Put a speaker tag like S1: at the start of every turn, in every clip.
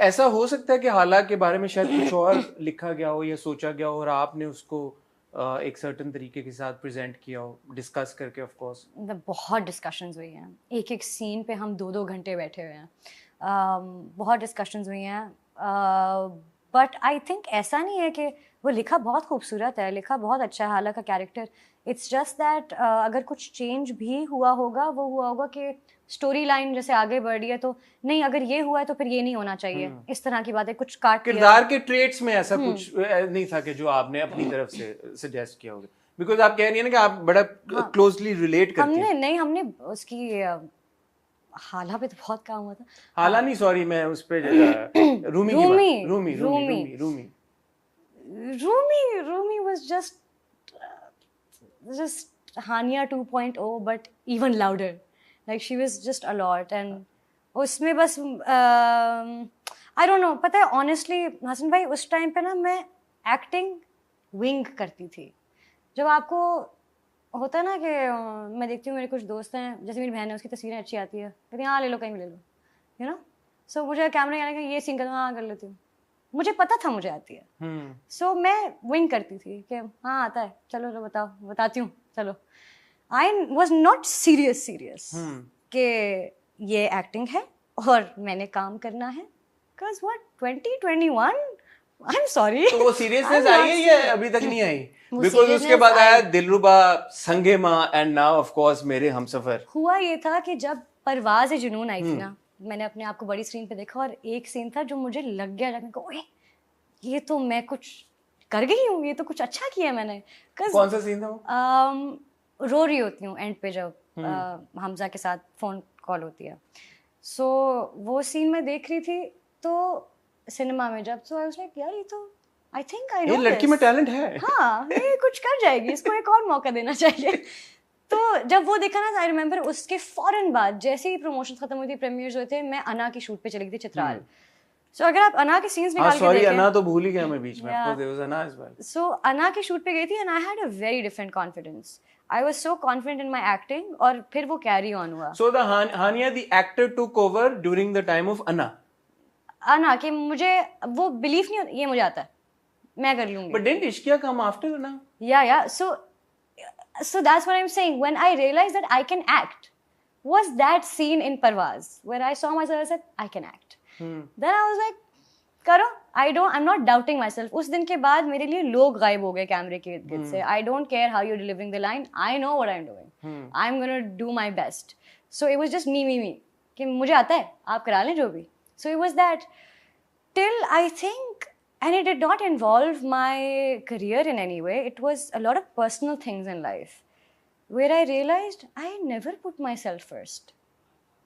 S1: ऐसा हो सकता है कि हालात के बारे में शायद कुछ और लिखा गया हो या सोचा गया हो और आपने उसको एक सर्टेन तरीके के साथ प्रेजेंट किया हो, डिस्कस करके ऑफ कोर्स?
S2: बहुत डिस्कशंस हुई हैं, एक एक सीन पे हम 2-2 घंटे बैठे हुए हैं। बहुत डिस्कशंस हुई हैं, बट आई थिंक ऐसा नहीं है कि वो लिखा बहुत खूबसूरत है, लिखा बहुत अच्छा है हाला का कैरेक्टर। इट्स जस्ट दैट अगर कुछ चेंज भी हुआ होगा, वो हुआ होगा कि स्टोरी लाइन जैसे आगे बढ़ रही है तो नहीं, अगर ये हुआ है तो फिर ये नहीं होना चाहिए, इस तरह की बातें कुछ काट दिया।
S1: किरदार के ट्रेट्स में ऐसा कुछ नहीं था कि जो आपने अपनी तरफ से सजेस्ट किया होगा? बिकॉज आप कह रही है ना कि आप बड़ा क्लोजली रिलेट करती हैं।
S2: हमने उसकी हाला पे तो बहुत काम हुआ था।
S1: हाला नहीं, सॉरी, मैं उस पे रूमी की बात, Rumi Rumi Rumi
S2: Rumi was just Hania 2.0 but even louder. Like she was just a lot and उसमें बस I don't know, पता है honestly हसन भाई, उस टाइम पे ना मैं एक्टिंग विंग करती थी। जब आपको होता है ना कि मैं देखती हूँ मेरे कुछ दोस्त हैं, जैसे मेरी बहन है, उसकी तस्वीरें अच्छी आती है, कहती हैं हाँ ले लो, कहीं भी ले लो, यू नो। सो मुझे कैमरा आने का ये सीन कर दो, हाँ कर लेती हूँ, मुझे पता था मुझे आती है। सो मैं विंग करती थी कि हाँ आता है, चलो लो बताओ, बताती हूँ, चलो। आई वॉज नॉट सीरियस कि ये एक्टिंग है और मैंने काम करना है, because what 2021, I am sorry.
S1: तो वो सीरियसनेस आई है या अभी तक नहीं आई? बिकॉज उसके बाद आया दिलरुबा, संगे माँ एंड नाउ ऑफ कोर्स मेरे हमसफर।
S2: हुआ ये था कि जब परवाज़ जुनून आई थी ना, मैंने अपने आप को बड़ी स्क्रीन पे देखा और एक सीन था जो मुझे लग गया, जाने को ओए ये तो मैं कुछ कर गई हूँ, ये तो कुछ अच्छा किया मैंने।
S1: कौन सा सीन था वो?
S2: रो रही होती हूँ एंड पे जब हमजा के साथ फोन कॉल होती है। सो वो सीन मैं देख रही थी तो सिनेमा में, जब सो आई वाज लाइक यार ये तो आई थिंक आई नो,
S1: ये लड़की में टैलेंट है।
S2: हाँ ये कुछ कर जाएगी, इसको एक और मौका देना चाहिए। तो जब वो देखा ना, आई रिमेम्बर उसके फौरन बाद जैसे ही प्रमोशन खत्म हुई थी, प्रीमियर्स हुए थे, मैं अना की शूट पे चली गई थी चित्राल। सो अगर आप अना के सीन्स निकाल के देखें,
S1: अना तो भूल ही गया मैं बीच में, of course there was Anaa as well.
S2: So Anaa की शूट पे गई थी and I had a very different confidence, I was so confident in my acting, और फिर वो कैरी ऑन हुआ।
S1: So the Hania the actor took over during the time of
S2: Anaa कि मुझे वो बिलीफ नहीं होता, ये मुझे आता है, मैं कर लूंगी।
S1: But didn't Ishqiya come after अना?
S2: या so that's what I'm saying, when I realized that I can act was that scene in Parvaz where I saw myself, I said I can act. Then I was like करो, I'm not doubting myself. उस दिन के बाद मेरे लिए लोग गायब हो गए कैमरे के इर्द-गिर्द से। I don't care how you're delivering the line, I know what I'm doing. I'm gonna do my best. So it was just me कि मुझे आता है, आप करा लें जो भी। So it was that till I think, and it did not involve my career in any way, it was a lot of personal things in life where I realized I never put myself first.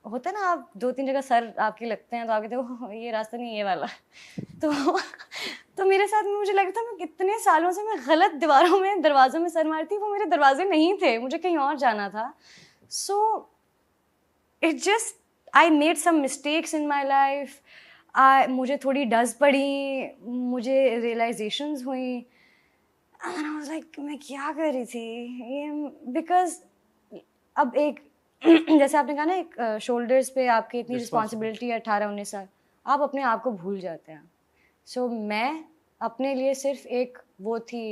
S2: होता है ना, आप 2-3 जगह sir आपके लगते हैं तो आप कहते हो ये रास्ता नहीं, ये वाला। तो मेरे साथ में मुझे लगता है मैं कितने सालों से मैं गलत दीवारों में, दरवाज़ों में सर मारती, वो मेरे दरवाजे नहीं थे, मुझे कहीं और जाना था। So it just, I made some mistakes in my life, मुझे थोड़ी डज पड़ी, मुझे रियलाइजेशंस हुई, एंड आई वाज लाइक मैं क्या कर रही थी ये, बिकॉज अब एक जैसे आपने कहा ना, एक शोल्डर्स पे आपकी इतनी रिस्पॉन्सिबिलिटी है 18-19 साल, आप अपने आप को भूल जाते हैं। सो मैं अपने लिए सिर्फ एक वो थी,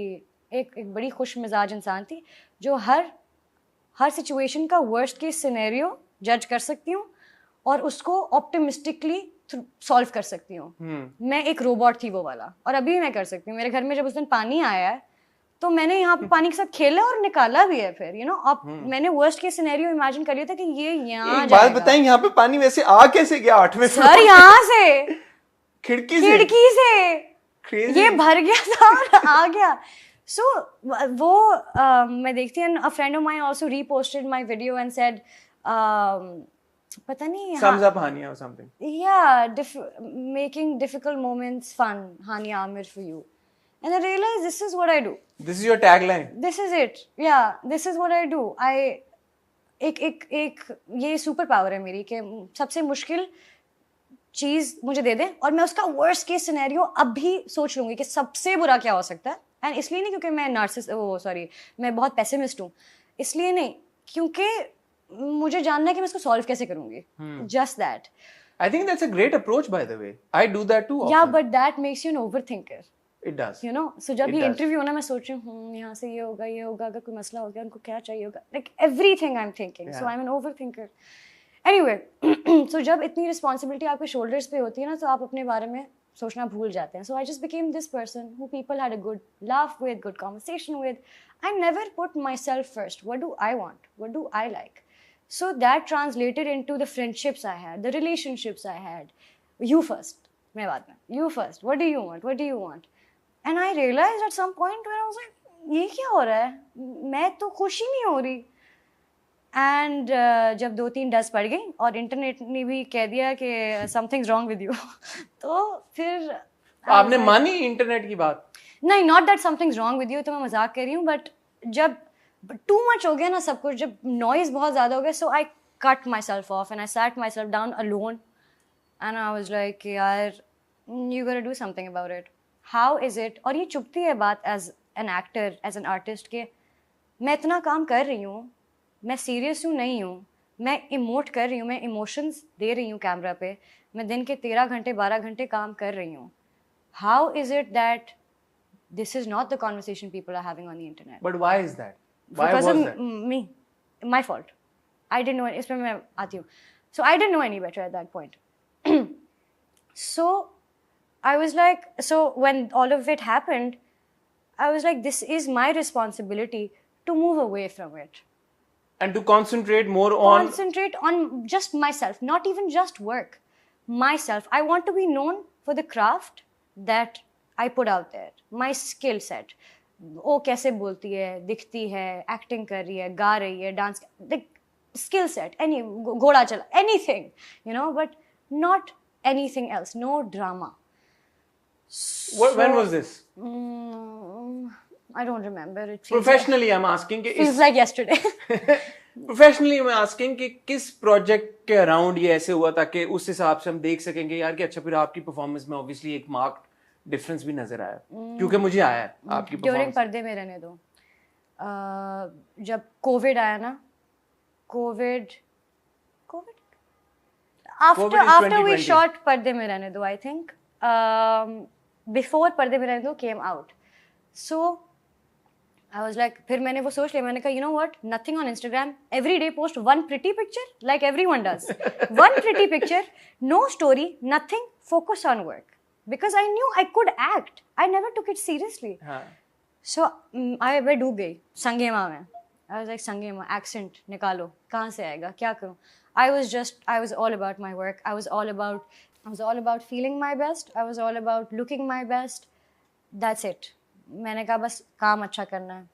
S2: एक बड़ी खुश मिजाज इंसान थी जो हर सिचुएशन का वर्स्ट केस सिनेरियो जज कर सकती हूँ और उसको ऑप्टिमिस्टिकली सॉल्व कर सकती हूँ। मैं एक रोबोट थी वो वाला, और अभी मैं कर सकती हूँ। मेरे घर में जब उस दिन पानी आया है तो मैंने यहाँ पे पानी के साथ खेला और निकाला भी है फिर, यू नो। अब मैंने वर्स्ट केस सिनेरियो इमेजिन कर लिया था कि ये यहाँ
S1: जाएगा। बात बताएं, यहाँ पे पानी वैसे आ कैसे गया 8वें फ्लोर?
S2: सर यहाँ से
S1: खिड़की
S2: से ये भर गया था और आ गया। सो वो मैं देखती हूँ, a friend of mine also reposted my video and said पता नहीं
S1: sums up Hania or something,
S2: making difficult moments fun, Hania Amir for you. And I realized this is what I do.
S1: This is your tagline.
S2: This is it. Yeah, this is what I do. एक ये super power है मेरी कि सबसे मुश्किल चीज़ मुझे दे दें और मैं उसका वर्स्ट केस सिनेरियो अब भी सोच लूँगी कि सबसे बुरा क्या हो सकता है। एंड इसलिए नहीं क्योंकि मैं मैं बहुत पेसिमिस्ट हूँ, इसलिए नहीं, क्योंकि मुझे जानना है कि मैं इसको सॉल्व कैसे करूँगी। Just that.
S1: I think that's a great approach, by the way. I do that too often.
S2: Yeah, but that makes you an overthinker.
S1: It does.
S2: You know, so जब
S1: It
S2: ये
S1: does.
S2: इंटरव्यू होना मैं सोच रही हूँ यहाँ से ये होगा अगर कोई मसला हो गया उनको क्या चाहिए होगा, like everything I'm thinking. So I'm an overthinker. Anyway, so जब इतनी responsibility आपके shoulders पे होती है ना, तो आप अपने बारे में सोचना भूल जाते हैं. So I just became this person who people had a good laugh with, good conversation with. I never put myself first. What do I want? What do I like? So that translated into the friendships I had, the relationships I had. You first. मैं बाद में. You first. What do you want? What do you want? And I realized at some point where I was like, ये क्या हो रहा है? मैं तो खुश ही नहीं हो रही. एंड जब 2-3 डस्ट पड़ गई और इंटरनेट ने भी कह दिया कि समथिंग्स रॉन्ग विद यू, तो फिर
S1: आपने मानी इंटरनेट की बात?
S2: नहीं, not that something's wrong with you, तो मैं मजाक कर रही हूँ, बट जब टू मच हो गया ना सब कुछ, जब नॉइज बहुत ज़्यादा हो गया, so I cut myself off and I sat myself down alone and I was like यार you gotta do something about it. How is it? और ये चुभती है बात as an actor, as an artist, के मैं इतना काम कर रही हूँ, मैं सीरियस हूँ नहीं हूँ, मैं इमोट कर रही हूँ, मैं इमोशंस दे रही हूँ कैमरा पे, मैं दिन के 13 घंटे 12 घंटे काम कर रही हूँ. How is it that this is not the conversation people are having on the internet?
S1: But why is that? Why
S2: Because
S1: was
S2: of
S1: that?
S2: me, my fault. I didn't know. इसमें मैं आती हूँ. So I didn't know any better at that point. So I was like, so when all of it happened, I was like, this is my responsibility to move away from it.
S1: And to concentrate more on...
S2: Concentrate on just myself, not even just work. Myself. I want to be known for the craft that I put out there. My skill set. वो कैसे बोलती है, दिखती है, acting कर रही है, गा रही है, dance, like skill set, any घोड़ा चला, anything, you know, but not anything else, no drama.
S1: When was this?
S2: I don't remember. It
S1: Professionally, I'm asking कि
S2: feels like yesterday.
S1: प्रोफेशनली मैं आस्किंग कि किस प्रोजेक्ट के अराउंड ये ऐसे हुआ ताकि उस हिसाब से हम देख सकेंगे यार कि अच्छा फिर आपकी परफॉर्मेंस में ऑब्वियसली एक मार्क्ड डिफरेंस भी नजर आया, क्योंकि मुझे आया है आपकी
S2: ड्यूरिंग
S1: परफॉर्मेंस.
S2: पर्दे में रहने दो. जब कोविड आया ना, Covid
S1: COVID is
S2: after we
S1: 2020.
S2: शॉट पर्दे में रहने दो, आई थिंक बिफोर पर्दे में रहने दो came out. So I was like, फिर मैंने वो सोच लिया, मैंने कहा, you know what, nothing on Instagram, every day post one pretty picture like everyone does. One pretty picture, no story, nothing, focus on work. Because I knew I could act. I never took it seriously.
S1: हाँ.
S2: So मैं डूब गई संगेमा में. I was like, संगेमा, accent निकालो, कहाँ से आएगा, क्या करूँ? I was all about my work. I was all about feeling my best. I was all about looking my best. That's it. मैंने कहा बस काम अच्छा करना है.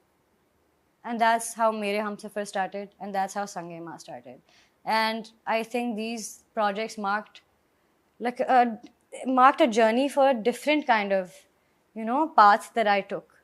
S2: And that's how मेरे Humsafar started, and that's how Sangema started. And I think these projects marked a journey for a different kind of, you know, path that I took.